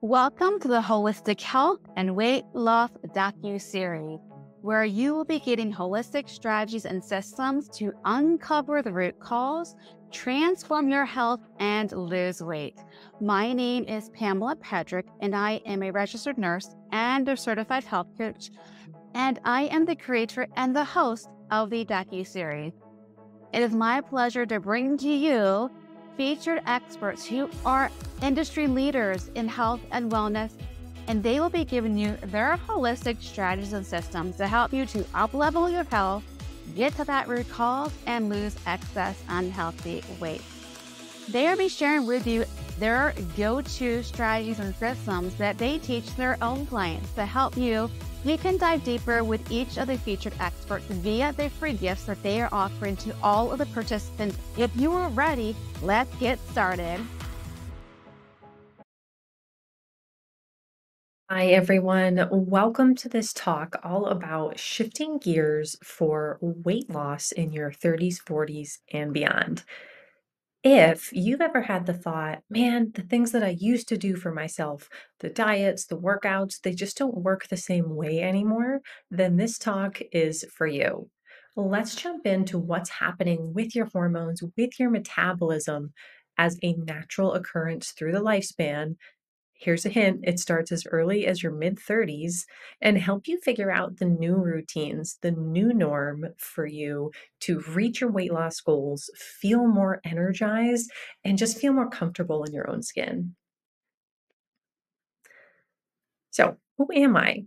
Welcome to the Holistic Health and Weight Loss docu-series, where you will be getting holistic strategies and systems to uncover the root cause, transform your health, and lose weight. My name is Pamela Pedrick, and I am a registered nurse and a certified health coach, and I am the creator and the host of the docu-series. It is my pleasure to bring to you featured experts who are industry leaders in health and wellness, and they will be giving you their holistic strategies and systems to help you to uplevel your health, get to that root cause, and lose excess unhealthy weight. They will be sharing with you their go-to strategies and systems that they teach their own clients to help you. We can dive deeper with each of the featured experts via the free gifts that they are offering to all of the participants. If you are ready, let's get started. Hi, everyone. Welcome to this talk all about shifting gears for weight loss in your 30s, 40s, and beyond. If you've ever had the thought, man, the things that I used to do for myself, the diets, the workouts, they just don't work the same way anymore, then this talk is for you. Let's jump into what's happening with your hormones, with your metabolism as a natural occurrence through the lifespan. Here's a hint, it starts as early as your mid 30s and help you figure out the new routines, the new norm for you to reach your weight loss goals, feel more energized, and just feel more comfortable in your own skin. So, who am I?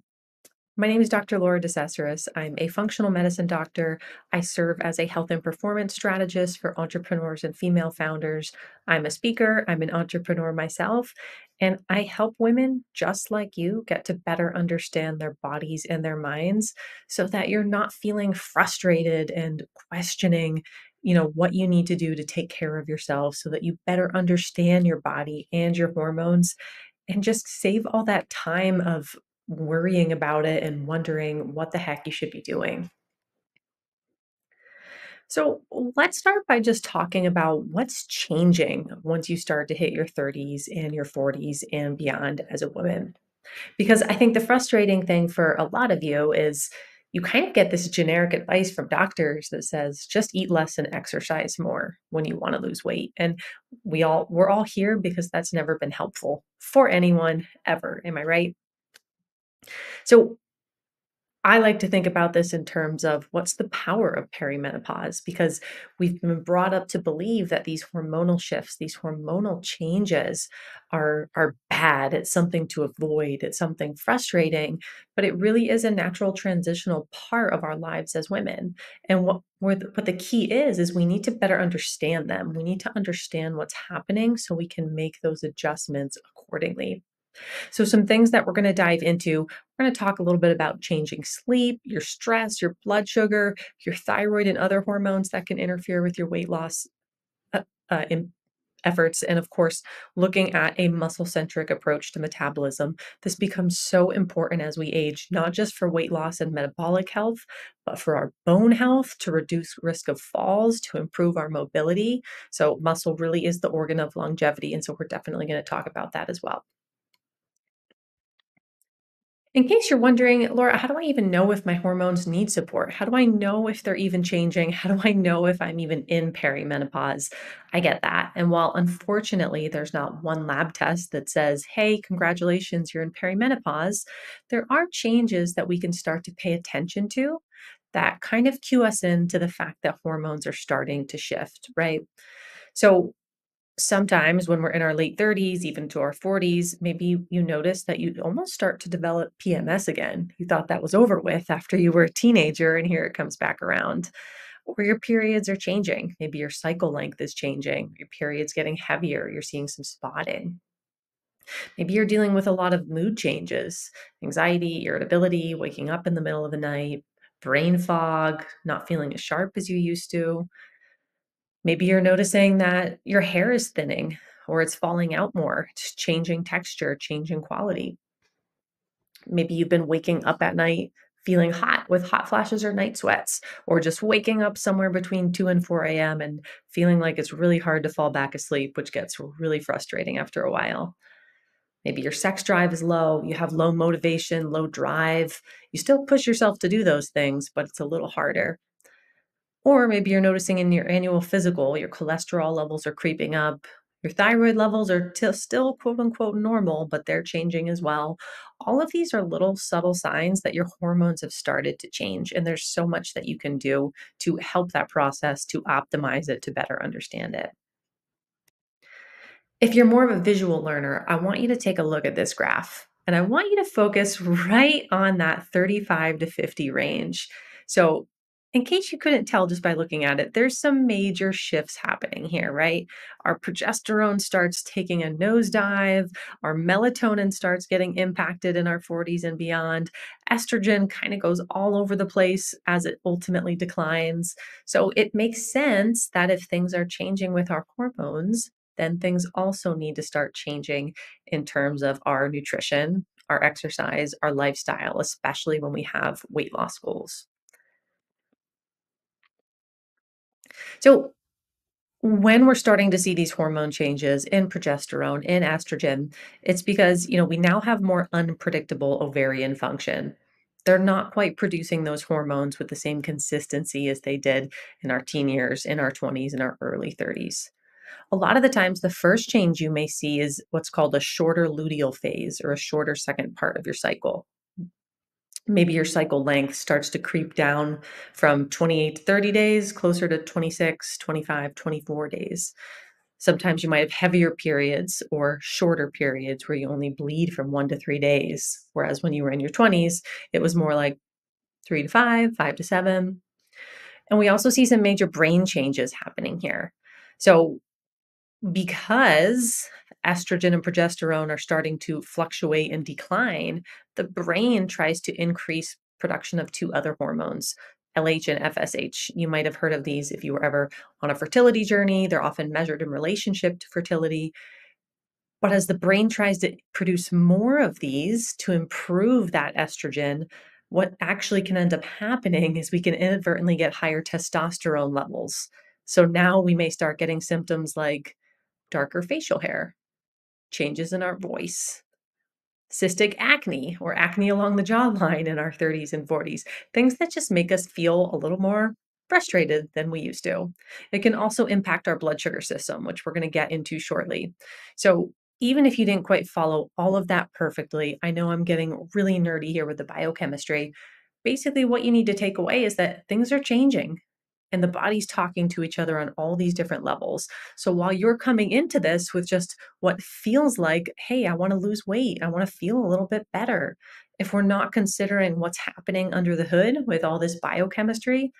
My name is Dr. Laura DeCesaris. I'm a functional medicine doctor. I serve as a health and performance strategist for entrepreneurs and female founders. I'm a speaker, I'm an entrepreneur myself, and I help women just like you get to better understand their bodies and their minds so that you're not feeling frustrated and questioning, what you need to do to take care of yourself so that you better understand your body and your hormones and just save all that time of worrying about it and wondering what the heck you should be doing. So, let's start by just talking about what's changing once you start to hit your 30s and your 40s and beyond as a woman. Because I think the frustrating thing for a lot of you is you kind of get this generic advice from doctors that says just eat less and exercise more when you want to lose weight. And we're all here because that's never been helpful for anyone ever. Am I right? So I like to think about this in terms of what's the power of perimenopause because we've been brought up to believe that these hormonal shifts, these hormonal changes are bad. It's something to avoid. It's something frustrating, but it really is a natural transitional part of our lives as women. And what the key is we need to better understand them. We need to understand what's happening so we can make those adjustments accordingly. So, some things that we're going to dive into, we're going to talk a little bit about changing sleep, your stress, your blood sugar, your thyroid, and other hormones that can interfere with your weight loss uh, uh, in efforts. And of course, looking at a muscle centric approach to metabolism. This becomes so important as we age, not just for weight loss and metabolic health, but for our bone health, to reduce risk of falls, to improve our mobility. So, muscle really is the organ of longevity. And so, we're definitely going to talk about that as well. In case you're wondering, Laura, how do I even know if my hormones need support? How do I know if they're even changing? How do I know if I'm even in perimenopause? I get that. And while unfortunately there's not one lab test that says, hey, congratulations, you're in perimenopause, there are changes that we can start to pay attention to that kind of cue us into the fact that hormones are starting to shift, right? So, sometimes when we're in our late 30s, even to our 40s, maybe you notice that you almost start to develop PMS again. You thought that was over with after you were a teenager, and here it comes back around. Or your periods are changing. Maybe your cycle length is changing. Your period's getting heavier. You're seeing some spotting. Maybe you're dealing with a lot of mood changes, anxiety, irritability, waking up in the middle of the night, brain fog, not feeling as sharp as you used to. Maybe you're noticing that your hair is thinning or it's falling out more. It's changing texture, changing quality. Maybe you've been waking up at night feeling hot with hot flashes or night sweats, or just waking up somewhere between 2 and 4 a.m. and feeling like it's really hard to fall back asleep, which gets really frustrating after a while. Maybe your sex drive is low, you have low motivation, low drive. You still push yourself to do those things, but it's a little harder. Or maybe you're noticing in your annual physical, your cholesterol levels are creeping up. Your thyroid levels are still quote unquote normal, but they're changing as well. All of these are little subtle signs that your hormones have started to change. And there's so much that you can do to help that process, to optimize it, to better understand it. If you're more of a visual learner, I want you to take a look at this graph and I want you to focus right on that 35 to 50 range. So, in case you couldn't tell just by looking at it, there's some major shifts happening here, right? Our progesterone starts taking a nosedive, our melatonin starts getting impacted in our 40s and beyond. Estrogen kind of goes all over the place as it ultimately declines. So, it makes sense that if things are changing with our hormones, then things also need to start changing in terms of our nutrition, our exercise, our lifestyle, especially when we have weight loss goals. So, when we're starting to see these hormone changes in progesterone, in estrogen, it's because, we now have more unpredictable ovarian function. They're not quite producing those hormones with the same consistency as they did in our teen years, in our 20s, and our early 30s. A lot of the times, the first change you may see is what's called a shorter luteal phase or a shorter second part of your cycle. Maybe your cycle length starts to creep down from 28 to 30 days, closer to 26, 25, 24 days. Sometimes you might have heavier periods or shorter periods where you only bleed from 1 to 3 days. Whereas when you were in your 20s, it was more like 3 to 5, 5 to 7. And we also see some major brain changes happening here. So because estrogen and progesterone are starting to fluctuate and decline, the brain tries to increase production of two other hormones, LH and FSH. You might have heard of these if you were ever on a fertility journey. They're often measured in relationship to fertility. But as the brain tries to produce more of these to improve that estrogen, what actually can end up happening is we can inadvertently get higher testosterone levels. So now we may start getting symptoms like darker facial hair, changes in our voice, cystic acne or acne along the jawline in our 30s and 40s, things that just make us feel a little more frustrated than we used to. It can also impact our blood sugar system, which we're going to get into shortly. So, even if you didn't quite follow all of that perfectly, I know I'm getting really nerdy here with the biochemistry. Basically, what you need to take away is that things are changing and the body's talking to each other on all these different levels. So while you're coming into this with just what feels like, hey, I want to lose weight, I want to feel a little bit better. If we're not considering what's happening under the hood with all this biochemistry,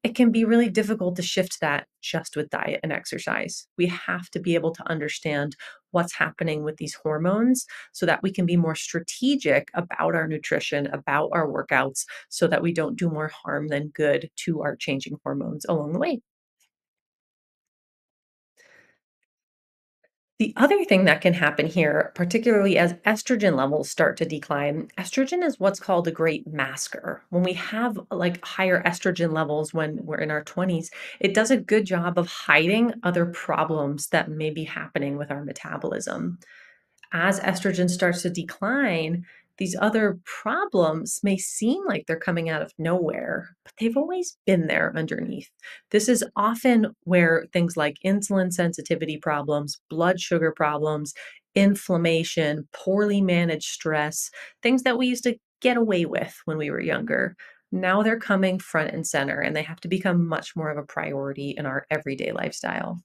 it can be really difficult to shift that just with diet and exercise. We have to be able to understand what's happening with these hormones so that we can be more strategic about our nutrition, about our workouts, so that we don't do more harm than good to our changing hormones along the way. The other thing that can happen here, particularly as estrogen levels start to decline, estrogen is what's called a great masker. When we have like higher estrogen levels when we're in our 20s, it does a good job of hiding other problems that may be happening with our metabolism. As estrogen starts to decline, these other problems may seem like they're coming out of nowhere, but they've always been there underneath. This is often where things like insulin sensitivity problems, blood sugar problems, inflammation, poorly managed stress, things that we used to get away with when we were younger. Now they're coming front and center, and they have to become much more of a priority in our everyday lifestyle.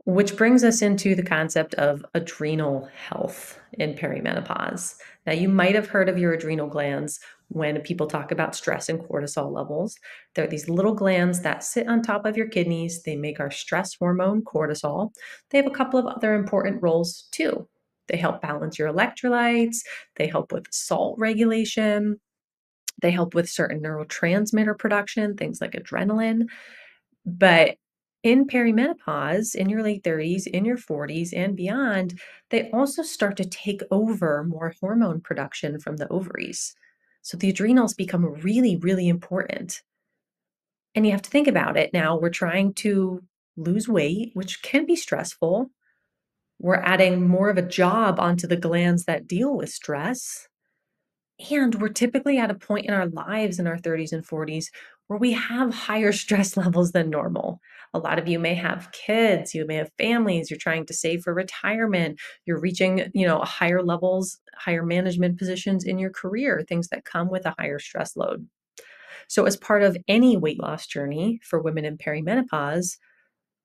Which brings us into the concept of adrenal health in perimenopause. Now, you might have heard of your adrenal glands when people talk about stress and cortisol levels. They're these little glands that sit on top of your kidneys. They make our stress hormone, cortisol. They have a couple of other important roles too. They help balance your electrolytes, they help with salt regulation, they help with certain neurotransmitter production, things like adrenaline. But in perimenopause, in your late 30s, in your 40s, and beyond, they also start to take over more hormone production from the ovaries. So the adrenals become really, really important. And you have to think about it now. We're trying to lose weight, which can be stressful. We're adding more of a job onto the glands that deal with stress. And we're typically at a point in our lives in our 30s and 40s where we have higher stress levels than normal. A lot of you may have kids, you may have families, you're trying to save for retirement, you're reaching, higher levels, higher management positions in your career, things that come with a higher stress load. So as part of any weight loss journey for women in perimenopause,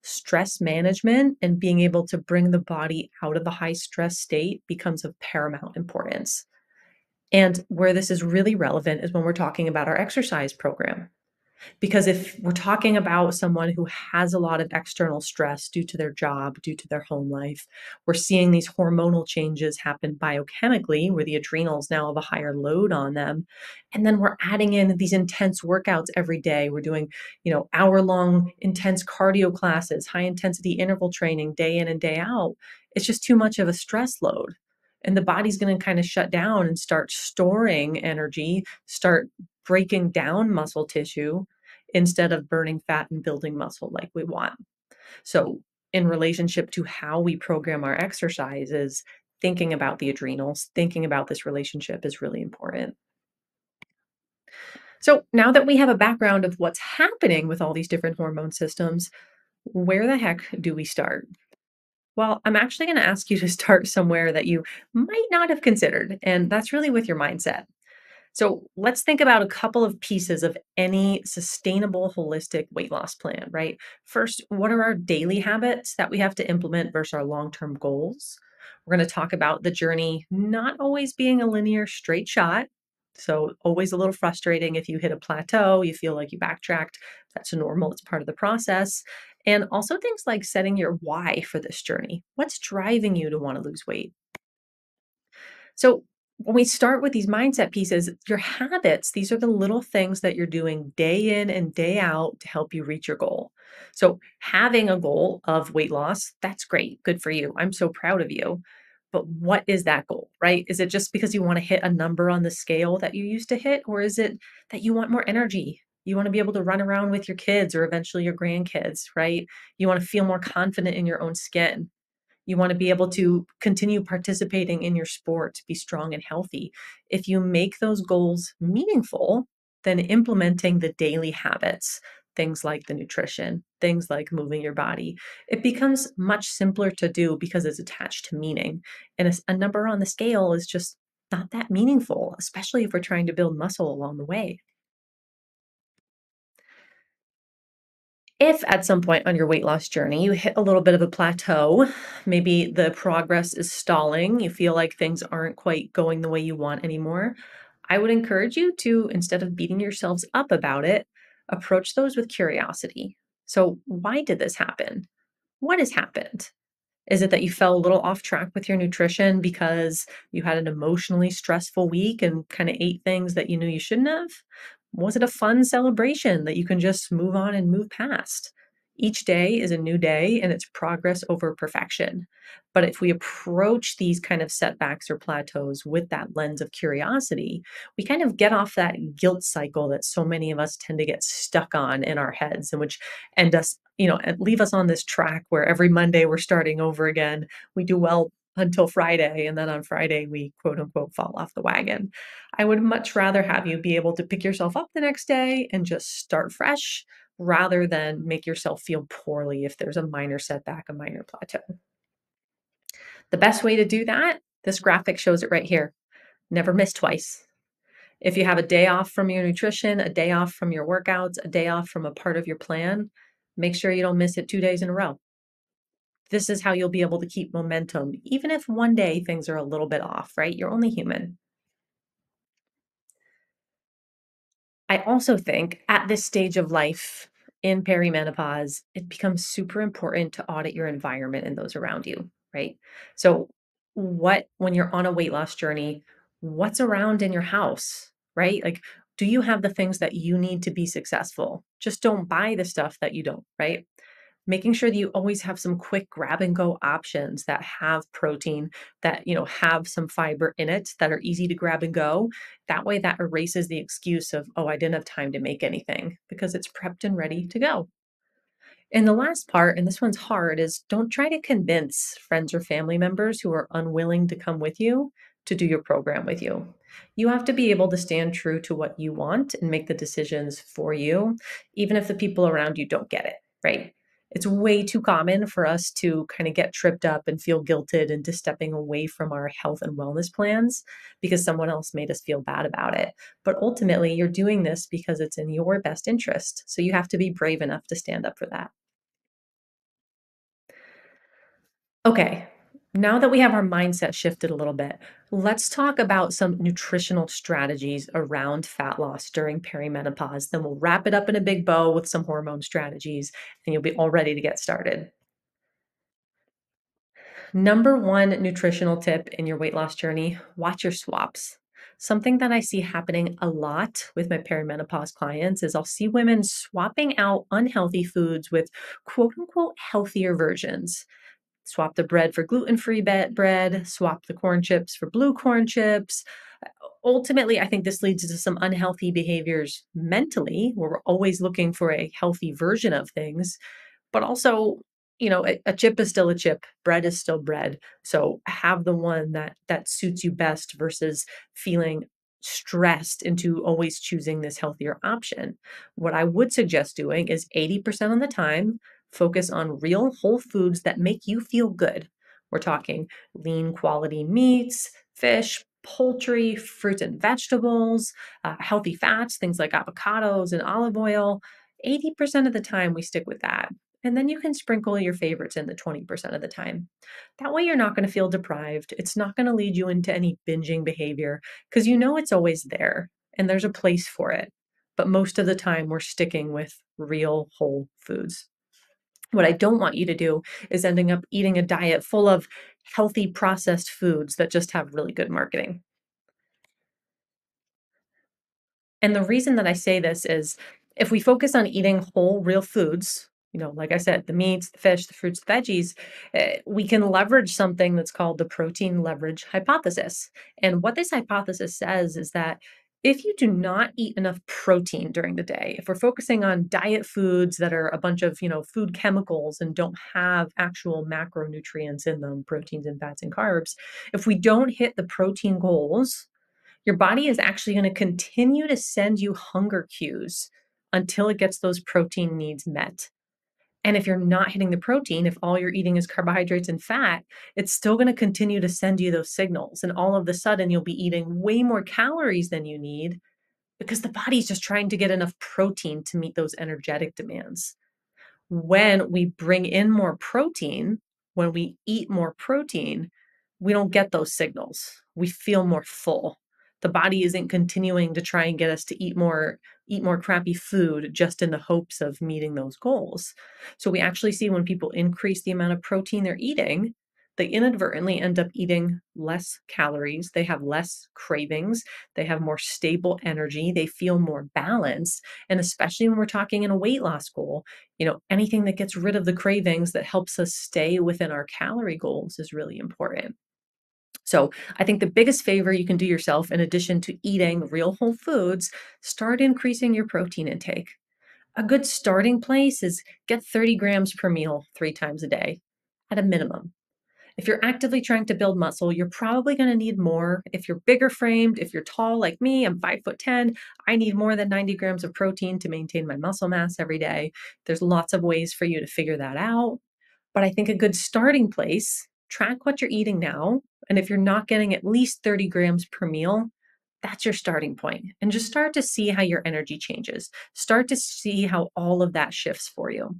stress management and being able to bring the body out of the high stress state becomes of paramount importance. And where this is really relevant is when we're talking about our exercise program. Because if we're talking about someone who has a lot of external stress due to their job, due to their home life, we're seeing these hormonal changes happen biochemically where the adrenals now have a higher load on them. And then we're adding in these intense workouts every day. We're doing, hour-long intense cardio classes, high intensity interval training day in and day out. It's just too much of a stress load. And the body's going to kind of shut down and start storing energy, start breaking down muscle tissue instead of burning fat and building muscle like we want. So, in relationship to how we program our exercises, thinking about the adrenals, thinking about this relationship is really important. So, now that we have a background of what's happening with all these different hormone systems, where the heck do we start? Well, I'm actually going to ask you to start somewhere that you might not have considered, and that's really with your mindset. So let's think about a couple of pieces of any sustainable holistic weight loss plan, right? First, what are our daily habits that we have to implement versus our long term goals? We're going to talk about the journey not always being a linear straight shot. So, always a little frustrating if you hit a plateau, you feel like you backtracked. That's normal, it's part of the process. And also things like setting your why for this journey. What's driving you to want to lose weight? So when we start with these mindset pieces, your habits, these are the little things that you're doing day in and day out to help you reach your goal. So having a goal of weight loss, that's great. Good for you. I'm so proud of you. But what is that goal, right? Is it just because you want to hit a number on the scale that you used to hit? Or is it that you want more energy? You want to be able to run around with your kids or eventually your grandkids, right? You want to feel more confident in your own skin. You want to be able to continue participating in your sport, be strong and healthy. If you make those goals meaningful, then implementing the daily habits, things like the nutrition, things like moving your body, it becomes much simpler to do because it's attached to meaning. And a number on the scale is just not that meaningful, especially if we're trying to build muscle along the way. If at some point on your weight loss journey you hit a little bit of a plateau, maybe the progress is stalling, you feel like things aren't quite going the way you want anymore, I would encourage you to, instead of beating yourselves up about it, approach those with curiosity. So, why did this happen? What has happened? Is it that you fell a little off track with your nutrition because you had an emotionally stressful week and kind of ate things that you knew you shouldn't have? Was it a fun celebration that you can just move on and move past? Each day is a new day and it's progress over perfection. But if we approach these kind of setbacks or plateaus with that lens of curiosity, we kind of get off that guilt cycle that so many of us tend to get stuck on in our heads and which end us, and leave us on this track where every Monday we're starting over again. We do well until Friday, and then on Friday we quote unquote fall off the wagon. I would much rather have you be able to pick yourself up the next day and just start fresh rather than make yourself feel poorly if there's a minor setback, a minor plateau. The best way to do that, this graphic shows it right here. Never miss twice. If you have a day off from your nutrition, a day off from your workouts, a day off from a part of your plan, make sure you don't miss it 2 days in a row. This is how you'll be able to keep momentum, even if one day things are a little bit off, right? You're only human. I also think at this stage of life in perimenopause, it becomes super important to audit your environment and those around you, right? So, when you're on a weight loss journey, what's around in your house, right? Like, do you have the things that you need to be successful? Just don't buy the stuff that you don't, right? Making sure that you always have some quick grab and go options that have protein, that, have some fiber in it, that are easy to grab and go. That way that erases the excuse of, oh, I didn't have time to make anything because it's prepped and ready to go. And the last part, and this one's hard, is don't try to convince friends or family members who are unwilling to come with you to do your program with you. You have to be able to stand true to what you want and make the decisions for you, even if the people around you don't get it, right? It's way too common for us to kind of get tripped up and feel guilted into stepping away from our health and wellness plans because someone else made us feel bad about it. But ultimately, you're doing this because it's in your best interest. So you have to be brave enough to stand up for that. Okay, now that we have our mindset shifted a little bit, let's talk about some nutritional strategies around fat loss during perimenopause. Then we'll wrap it up in a big bow with some hormone strategies, and you'll be all ready to get started. Number one nutritional tip in your weight loss journey, watch your swaps. Something that I see happening a lot with my perimenopause clients is I'll see women swapping out unhealthy foods with quote unquote healthier versions. Swap the bread for gluten-free bread, swap the corn chips for blue corn chips. Ultimately, I think this leads to some unhealthy behaviors mentally, where we're always looking for a healthy version of things, but also, a chip is still a chip, bread is still bread. So have the one that suits you best versus feeling stressed into always choosing this healthier option. What I would suggest doing is 80% of the time, focus on real whole foods that make you feel good. We're talking lean quality meats, fish, poultry, fruits and vegetables, healthy fats, things like avocados and olive oil. 80% of the time, we stick with that. And then you can sprinkle your favorites in the 20% of the time. That way, you're not going to feel deprived. It's not going to lead you into any binging behavior because you know it's always there and there's a place for it. But most of the time, we're sticking with real whole foods. What I don't want you to do is ending up eating a diet full of healthy processed foods that just have really good marketing. And the reason that I say this is if we focus on eating whole, real foods, like I said, the meats, the fish, the fruits, the veggies, we can leverage something that's called the protein leverage hypothesis. And what this hypothesis says is that if you do not eat enough protein during the day, if we're focusing on diet foods that are a bunch of, food chemicals and don't have actual macronutrients in them, proteins and fats and carbs, if we don't hit the protein goals, your body is actually going to continue to send you hunger cues until it gets those protein needs met. And if you're not hitting the protein, if all you're eating is carbohydrates and fat, it's still going to continue to send you those signals. And all of a sudden, you'll be eating way more calories than you need because the body's just trying to get enough protein to meet those energetic demands. When we bring in more protein, when we eat more protein, we don't get those signals. We feel more full. The body isn't continuing to try and get us to eat more crappy food just in the hopes of meeting those goals. So we actually see when people increase the amount of protein they're eating, they inadvertently end up eating less calories, they have less cravings, they have more stable energy, they feel more balanced, and especially when we're talking in a weight loss goal, anything that gets rid of the cravings that helps us stay within our calorie goals is really important. So, I think the biggest favor you can do yourself, in addition to eating real whole foods, start increasing your protein intake. A good starting place is get 30 grams per meal 3 times a day at a minimum. If you're actively trying to build muscle, you're probably going to need more. If you're bigger framed, if you're tall like me, I'm 5'10", I need more than 90 grams of protein to maintain my muscle mass every day. There's lots of ways for you to figure that out. But I think a good starting place, track what you're eating now. And if you're not getting at least 30 grams per meal, that's your starting point. And just start to see how your energy changes. Start to see how all of that shifts for you.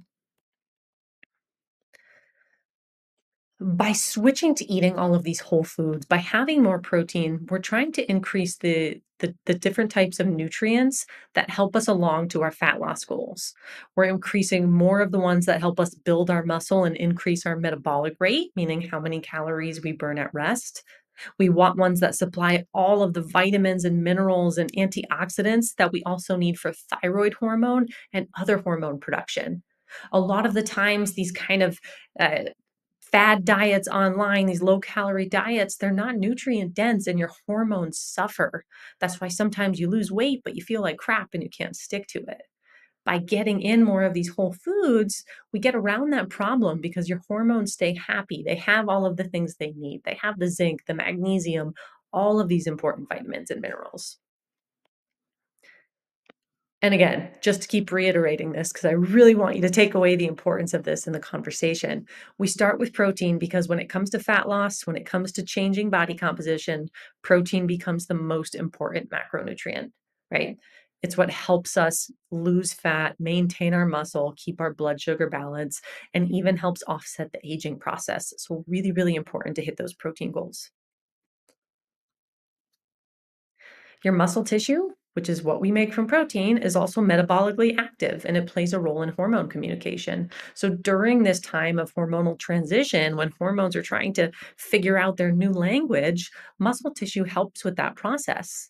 By switching to eating all of these whole foods, by having more protein, we're trying to increase the different types of nutrients that help us along to our fat loss goals. We're increasing more of the ones that help us build our muscle and increase our metabolic rate, meaning how many calories we burn at rest. We want ones that supply all of the vitamins and minerals and antioxidants that we also need for thyroid hormone and other hormone production. A lot of the times, these kind of uh, fad diets online, these low calorie diets, they're not nutrient dense and your hormones suffer. That's why sometimes you lose weight, but you feel like crap and you can't stick to it. By getting in more of these whole foods, we get around that problem because your hormones stay happy. They have all of the things they need. They have the zinc, the magnesium, all of these important vitamins and minerals. And again, just to keep reiterating this, because I really want you to take away the importance of this in the conversation. We start with protein because when it comes to fat loss, when it comes to changing body composition, protein becomes the most important macronutrient, right? It's what helps us lose fat, maintain our muscle, keep our blood sugar balance, and even helps offset the aging process. So, really, really important to hit those protein goals. Your muscle tissue, which is what we make from protein, is also metabolically active and it plays a role in hormone communication. So, during this time of hormonal transition, when hormones are trying to figure out their new language, muscle tissue helps with that process.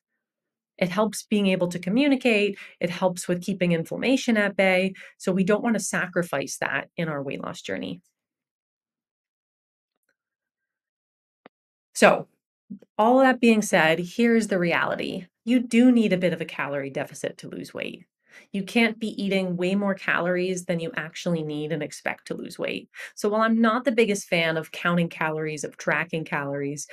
It helps being able to communicate, it helps with keeping inflammation at bay. So, we don't want to sacrifice that in our weight loss journey. So, all that being said, here's the reality. You do need a bit of a calorie deficit to lose weight. You can't be eating way more calories than you actually need and expect to lose weight. So, while I'm not the biggest fan of counting calories, of tracking calories,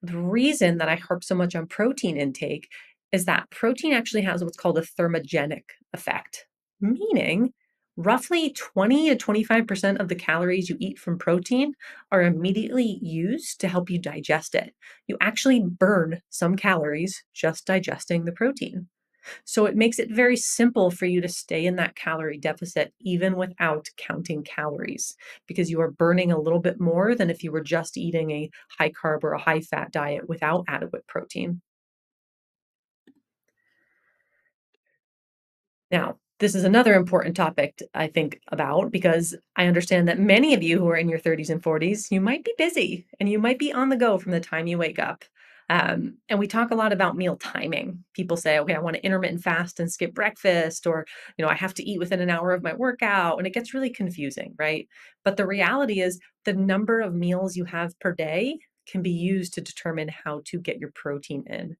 the reason that I harp so much on protein intake is that protein actually has what's called a thermogenic effect, meaning roughly 20 to 25% of the calories you eat from protein are immediately used to help you digest it. You actually burn some calories just digesting the protein. So it makes it very simple for you to stay in that calorie deficit even without counting calories because you are burning a little bit more than if you were just eating a high carb or a high fat diet without adequate protein. Now, this is another important topic I think about because I understand that many of you who are in your 30s and 40s, you might be busy and you might be on the go from the time you wake up. And we talk a lot about meal timing. People say, okay, I want to intermittent fast and skip breakfast, or, I have to eat within an hour of my workout. And it gets really confusing, right? But the reality is the number of meals you have per day can be used to determine how to get your protein in.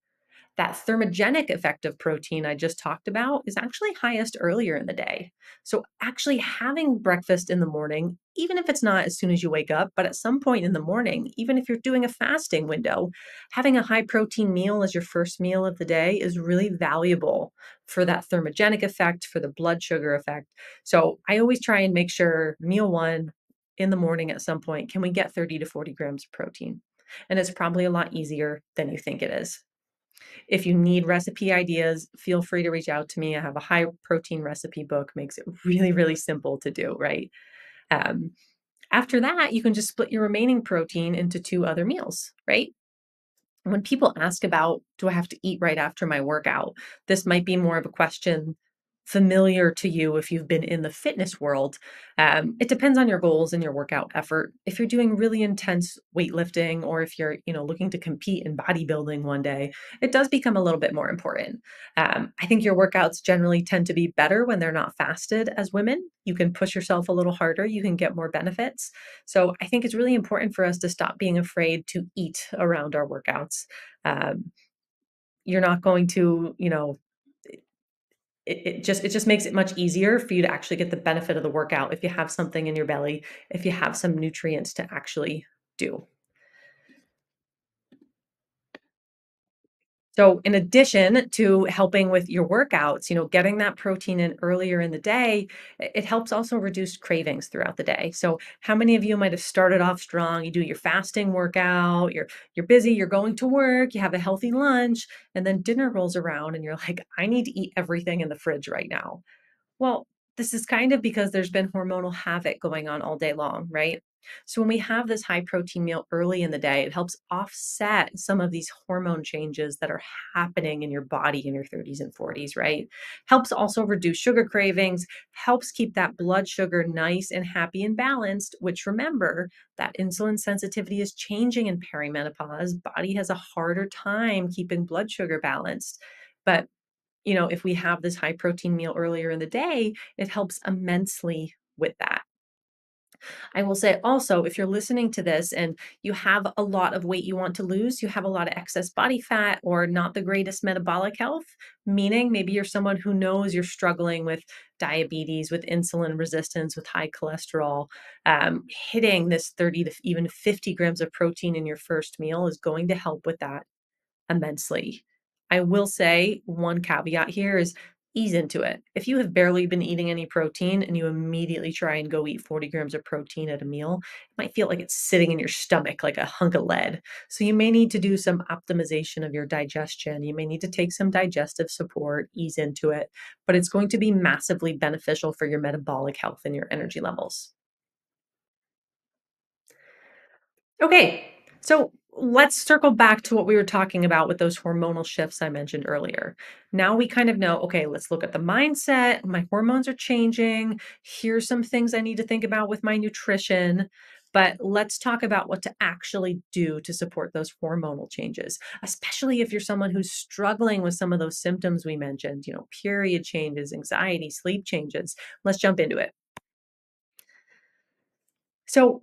That thermogenic effect of protein I just talked about is actually highest earlier in the day. So, actually having breakfast in the morning, even if it's not as soon as you wake up, but at some point in the morning, even if you're doing a fasting window, having a high protein meal as your first meal of the day is really valuable for that thermogenic effect, for the blood sugar effect. So, I always try and make sure meal one in the morning at some point, can we get 30 to 40 grams of protein? And it's probably a lot easier than you think it is. If you need recipe ideas, feel free to reach out to me. I have a high protein recipe book, makes it really, really simple to do, right? Um, After that, you can just split your remaining protein into two other meals, right? When people ask about, do I have to eat right after my workout? This might be more of a question familiar to you if you've been in the fitness world. It depends on your goals and your workout effort. If you're doing really intense weightlifting, or if you're, looking to compete in bodybuilding one day, it does become a little bit more important. I think your workouts generally tend to be better when they're not fasted as women. You can push yourself a little harder, you can get more benefits. So I think it's really important for us to stop being afraid to eat around our workouts. Um, you're not going to, it just makes it much easier for you to actually get the benefit of the workout if you have something in your belly, if you have some nutrients to actually do. So, in addition to helping with your workouts, getting that protein in earlier in the day, it helps also reduce cravings throughout the day. So, how many of you might have started off strong? You do your fasting workout, you're busy, you're going to work, you have a healthy lunch, and then dinner rolls around and you're like, I need to eat everything in the fridge right now. Well, this is kind of because there's been hormonal havoc going on all day long, right? So when we have this high protein meal early in the day, it helps offset some of these hormone changes that are happening in your body in your 30s and 40s, right? Helps also reduce sugar cravings, helps keep that blood sugar nice and happy and balanced, which remember that insulin sensitivity is changing in perimenopause. Body has a harder time keeping blood sugar balanced. But if we have this high protein meal earlier in the day, it helps immensely with that. I will say also, if you're listening to this and you have a lot of weight you want to lose, you have a lot of excess body fat or not the greatest metabolic health, meaning maybe you're someone who knows you're struggling with diabetes, with insulin resistance, with high cholesterol, hitting this 30 to even 50 grams of protein in your first meal is going to help with that immensely. I will say one caveat here is ease into it. If you have barely been eating any protein and you immediately try and go eat 40 grams of protein at a meal, it might feel like it's sitting in your stomach like a hunk of lead. So you may need to do some optimization of your digestion. You may need to take some digestive support, ease into it, but it's going to be massively beneficial for your metabolic health and your energy levels. Okay, so let's circle back to what we were talking about with those hormonal shifts I mentioned earlier. Now we kind of know, okay, let's look at the mindset. My hormones are changing. Here's some things I need to think about with my nutrition. But let's talk about what to actually do to support those hormonal changes, especially if you're someone who's struggling with some of those symptoms we mentioned, period changes, anxiety, sleep changes. Let's jump into it. So,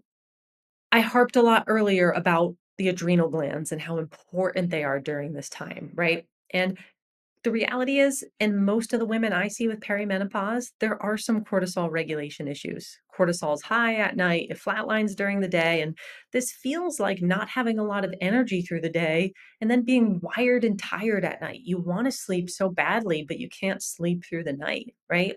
I harped a lot earlier about the adrenal glands and how important they are during this time, right? And the reality is, in most of the women I see with perimenopause, there are some cortisol regulation issues. Cortisol's high at night, it flatlines during the day, and this feels like not having a lot of energy through the day and then being wired and tired at night. You want to sleep so badly, but you can't sleep through the night, right?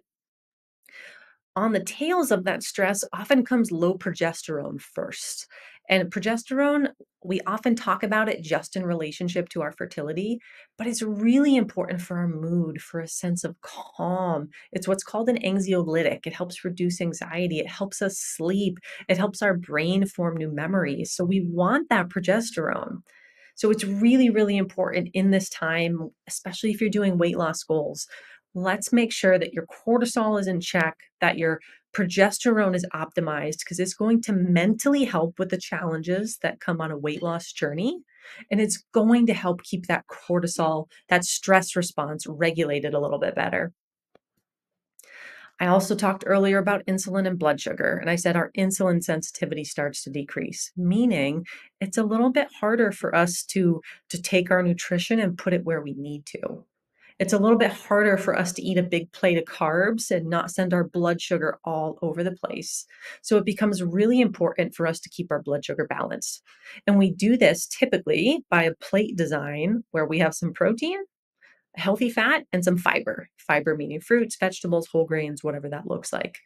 On the tails of that stress often comes low progesterone first. And progesterone, we often talk about it just in relationship to our fertility, but it's really important for our mood, for a sense of calm. It's what's called an anxiolytic. It helps reduce anxiety, it helps us sleep, it helps our brain form new memories. So we want that progesterone. So it's really, really important in this time, especially if you're doing weight loss goals. Let's make sure that your cortisol is in check, that your progesterone is optimized, because it's going to mentally help with the challenges that come on a weight loss journey. And it's going to help keep that cortisol, that stress response regulated a little bit better. I also talked earlier about insulin and blood sugar, and I said our insulin sensitivity starts to decrease, meaning it's a little bit harder for us to take our nutrition and put it where we need to. It's a little bit harder for us to eat a big plate of carbs and not send our blood sugar all over the place. So it becomes really important for us to keep our blood sugar balanced. And we do this typically by a plate design where we have some protein, healthy fat, and some fiber. Fiber meaning fruits, vegetables, whole grains, whatever that looks like.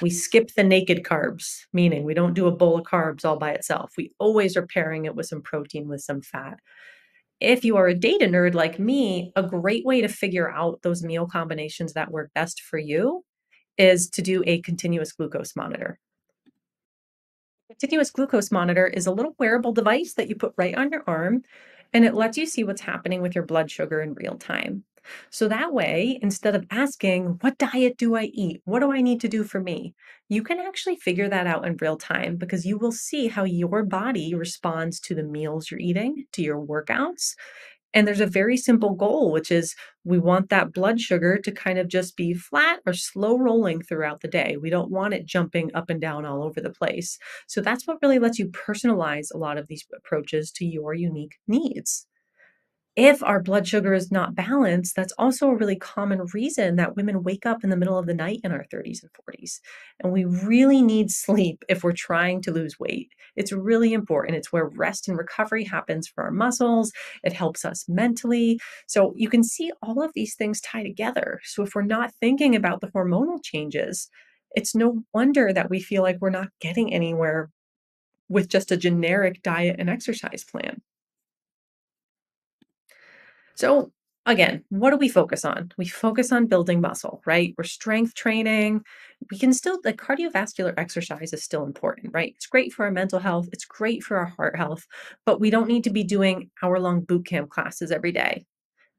We skip the naked carbs, meaning we don't do a bowl of carbs all by itself. We always are pairing it with some protein, with some fat. If you are a data nerd like me, a great way to figure out those meal combinations that work best for you is to do a continuous glucose monitor. Continuous glucose monitor is a little wearable device that you put right on your arm, and it lets you see what's happening with your blood sugar in real time. So that way, instead of asking, what diet do I eat? What do I need to do for me? You can actually figure that out in real time because you will see how your body responds to the meals you're eating, to your workouts, and there's a very simple goal, which is we want that blood sugar to kind of just be flat or slow rolling throughout the day. We don't want it jumping up and down all over the place. So that's what really lets you personalize a lot of these approaches to your unique needs. If our blood sugar is not balanced, that's also a really common reason that women wake up in the middle of the night in our 30s and 40s. And we really need sleep if we're trying to lose weight. It's really important. It's where rest and recovery happens for our muscles. It helps us mentally. So you can see all of these things tie together. So if we're not thinking about the hormonal changes, it's no wonder that we feel like we're not getting anywhere with just a generic diet and exercise plan. So again, what do we focus on? We focus on building muscle, right? We're strength training. We can still, like cardiovascular exercise is still important, right? It's great for our mental health. It's great for our heart health, but we don't need to be doing hour-long boot camp classes every day.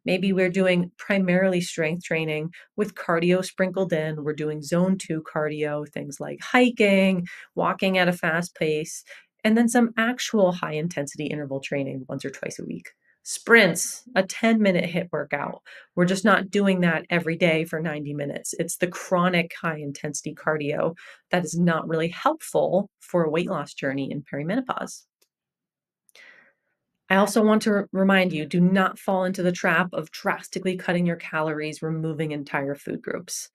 Maybe we're doing primarily strength training with cardio sprinkled in. We're doing zone two cardio, things like hiking, walking at a fast pace, and then some actual high intensity interval training once or twice a week. Sprints, a 10-minute HIIT workout. We're just not doing that every day for 90 minutes. It's the chronic high intensity cardio that is not really helpful for a weight loss journey in perimenopause. I also want to remind you, do not fall into the trap of drastically cutting your calories, removing entire food groups.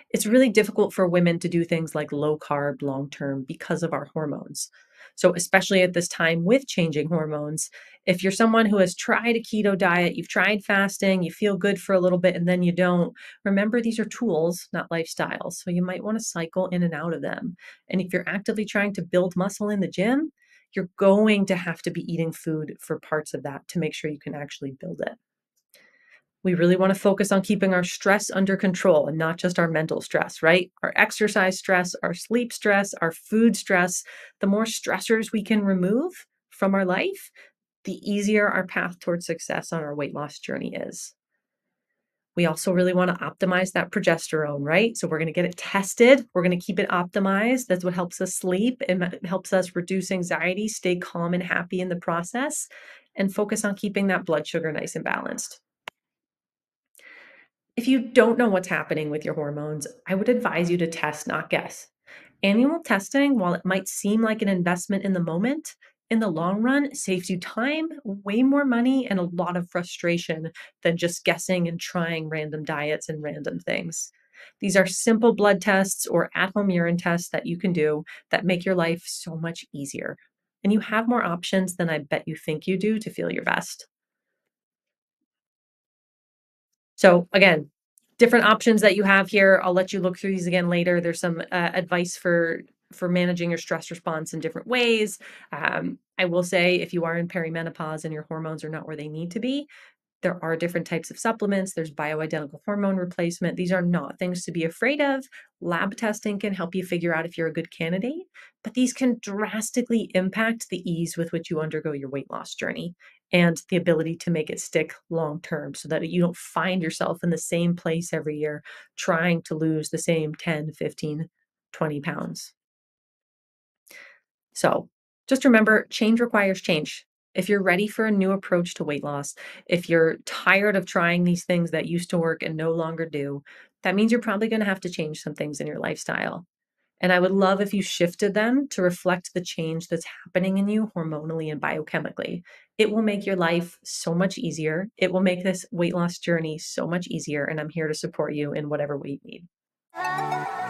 It's really difficult for women to do things like low carb long term because of our hormones. So, especially at this time with changing hormones, if you're someone who has tried a keto diet, you've tried fasting, you feel good for a little bit and then you don't, remember these are tools, not lifestyles. So, you might want to cycle in and out of them. And if you're actively trying to build muscle in the gym, you're going to have to be eating food for parts of that to make sure you can actually build it. We really want to focus on keeping our stress under control and not just our mental stress, right? Our exercise stress, our sleep stress, our food stress. The more stressors we can remove from our life, the easier our path towards success on our weight loss journey is. We also really want to optimize that progesterone, right? So we're going to get it tested. We're going to keep it optimized. That's what helps us sleep. It helps us reduce anxiety, stay calm and happy in the process, and focus on keeping that blood sugar nice and balanced. If you don't know what's happening with your hormones, I would advise you to test, not guess. Annual testing, while it might seem like an investment in the moment, in the long run saves you time, way more money, and a lot of frustration than just guessing and trying random diets and random things. These are simple blood tests or at home urine tests that you can do that make your life so much easier. And you have more options than I bet you think you do to feel your best. So again, different options that you have here. I'll let you look through these again later. There's some advice for managing your stress response in different ways. I will say if you are in perimenopause and your hormones are not where they need to be, there are different types of supplements. There's bioidentical hormone replacement. These are not things to be afraid of. Lab testing can help you figure out if you're a good candidate, but these can drastically impact the ease with which you undergo your weight loss journey and the ability to make it stick long term so that you don't find yourself in the same place every year trying to lose the same 10, 15, 20 pounds. So just remember change requires change. If you're ready for a new approach to weight loss, if you're tired of trying these things that used to work and no longer do, that means you're probably going to have to change some things in your lifestyle. And I would love if you shifted them to reflect the change that's happening in you hormonally and biochemically. It will make your life so much easier. It will make this weight loss journey so much easier. And I'm here to support you in whatever way you need.